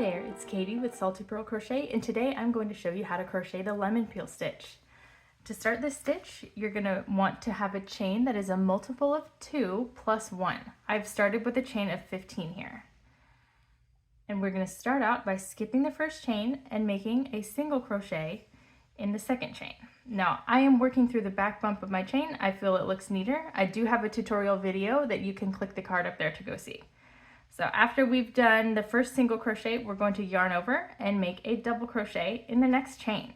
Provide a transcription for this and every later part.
there, it's Katie with Salty Pearl Crochet, and today I'm going to show you how to crochet the lemon peel stitch. To start this stitch, you're going to want to have a chain that is a multiple of 2 plus 1. I've started with a chain of 15 here. And we're going to start out by skipping the first chain and making a single crochet in the second chain. Now, I am working through the back bump of my chain. I feel it looks neater. I do have a tutorial video that you can click the card up there to go see. So after we've done the first single crochet, we're going to yarn over and make a double crochet in the next chain.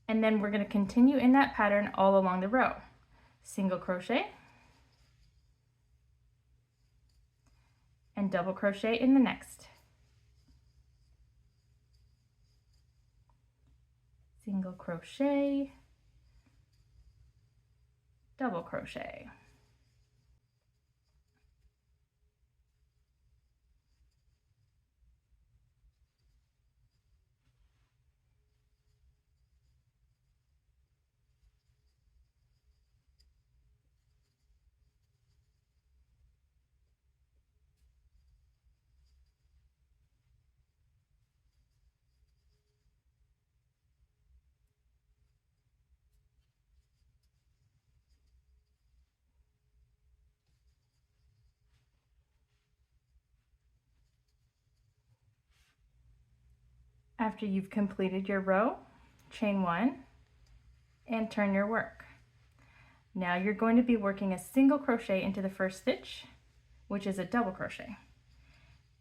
And then we're going to continue in that pattern all along the row. Single crochet and double crochet in the next. Single crochet, double crochet. After you've completed your row, chain 1 and turn your work. Now you're going to be working a single crochet into the first stitch, which is a double crochet.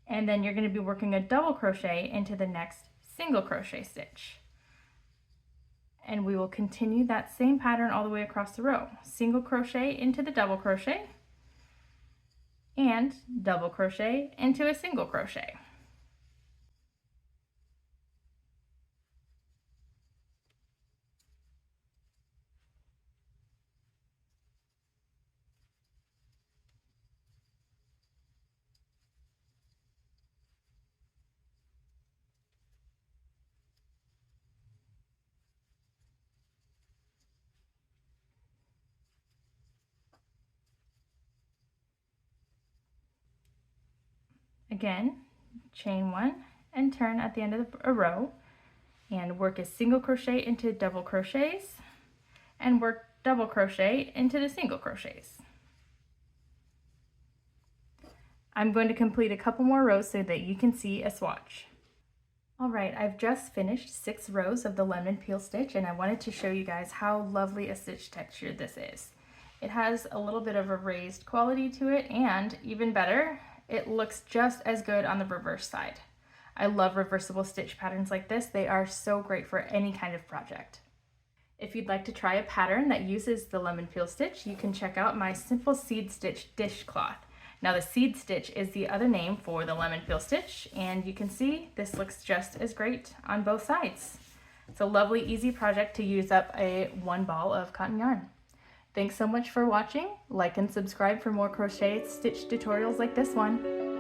And then you're going to be working a double crochet into the next single crochet stitch. And we will continue that same pattern all the way across the row. Single crochet into the double crochet and double crochet into a single crochet. Again, chain 1 and turn at the end of a row and work a single crochet into double crochets and work double crochet into the single crochets. I'm going to complete a couple more rows so that you can see a swatch. Alright, I've just finished 6 rows of the lemon peel stitch, and I wanted to show you guys how lovely a stitch texture this is. It has a little bit of a raised quality to it, and even better, it looks just as good on the reverse side. I love reversible stitch patterns like this. They are so great for any kind of project. If you'd like to try a pattern that uses the lemon peel stitch, you can check out my simple seed stitch dishcloth. Now the seed stitch is the other name for the lemon peel stitch, and you can see this looks just as great on both sides. It's a lovely, easy project to use up a 1 ball of cotton yarn. Thanks so much for watching. Like and subscribe for more crochet stitch tutorials like this one.